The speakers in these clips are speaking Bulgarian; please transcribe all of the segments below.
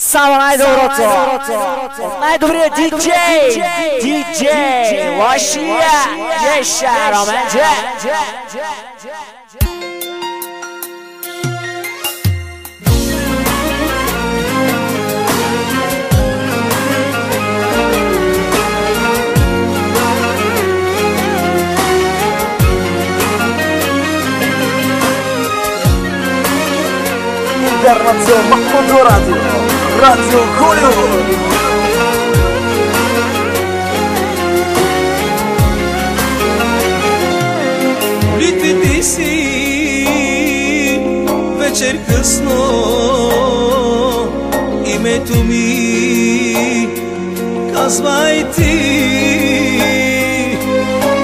Само най-доброто от най-добрия диджей Лошия Еша Роменджи. Internazione Mahmoud Radio Hollywood. Литвите си вечер късно, името ми казвай ти.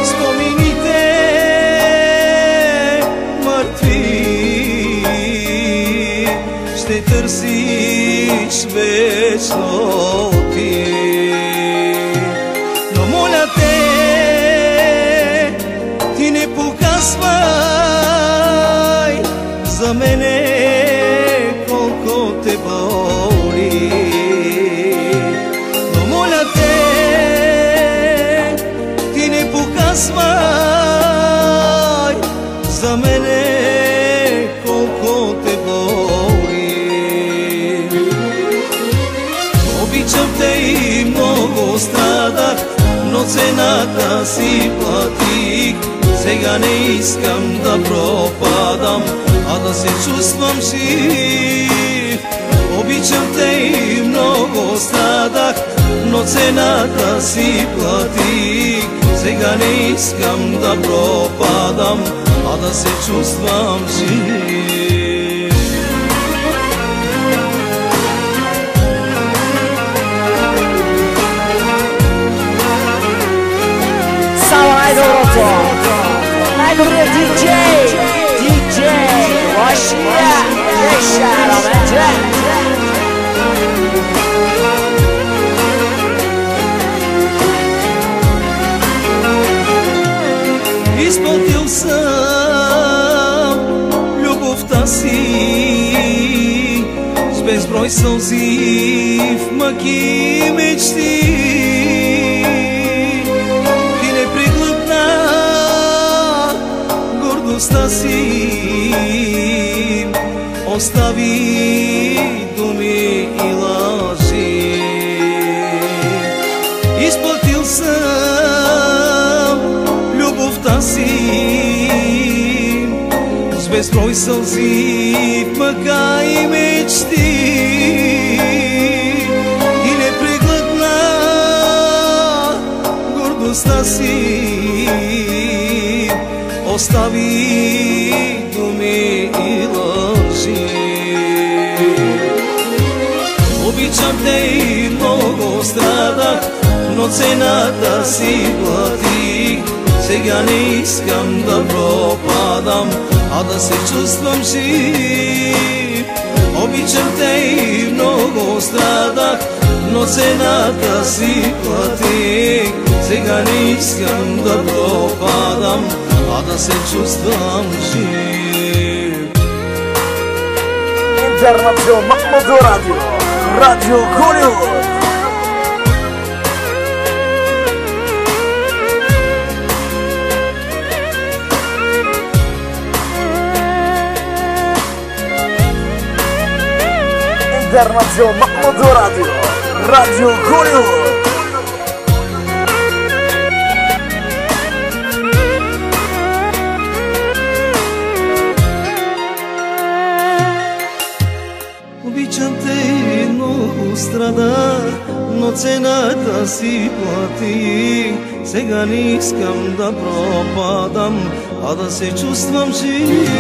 Спомените мъртви ще търсиш вечно ти. Но моля те, ти не показвай за мене колко те боли. Но моля те, ти не показвай за мене колко те боли. Обичам те и много страдах, но цената си платих. Сега не искам да пропадам, а да се чувствам жив. Обичам те и много страдах, но цената си платих. Сега не искам да пропадам, а да се чувствам жив. Само най-доброто, най-добрият диджей Лошия Еша Роменджи. Изплатил съм любовта си с безброй сълзи в мъки и мечти. Ти не преглътна гордостта си, остави думи и лъжи. Изплатил съм любовта си с безброй сълзи в мъка и мечти. И не преглътна гордостта си, остави думи и лъжи. Обичам те и много страдах, но цената си платих. Сега не искам да пропадам, а да се чувствам жив. Обичам те и много страдах, но цената си платих. Сега не искам да пропадам, а да се чувствам жив. Internazione Mahmoud Radio Hollywood. Internazione Mahmoud Radio Hollywood. Обичам те и много страдах, но цената си платих. Сега не искам да пропадам, а да се чувствам жив.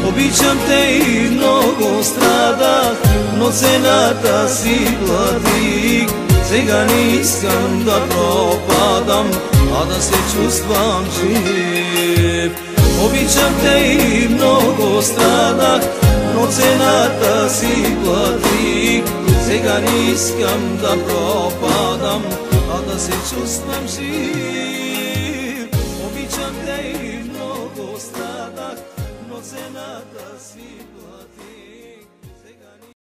Обичам те и много страдах, но цената си платих. Сега не искам да пропадам, а да се чувствам жив. Обичам те и много страдах, но цената си платих. Сега не искам да пропадам, а да се чувствам жив. Обичам те и много страдах, но цената си платих.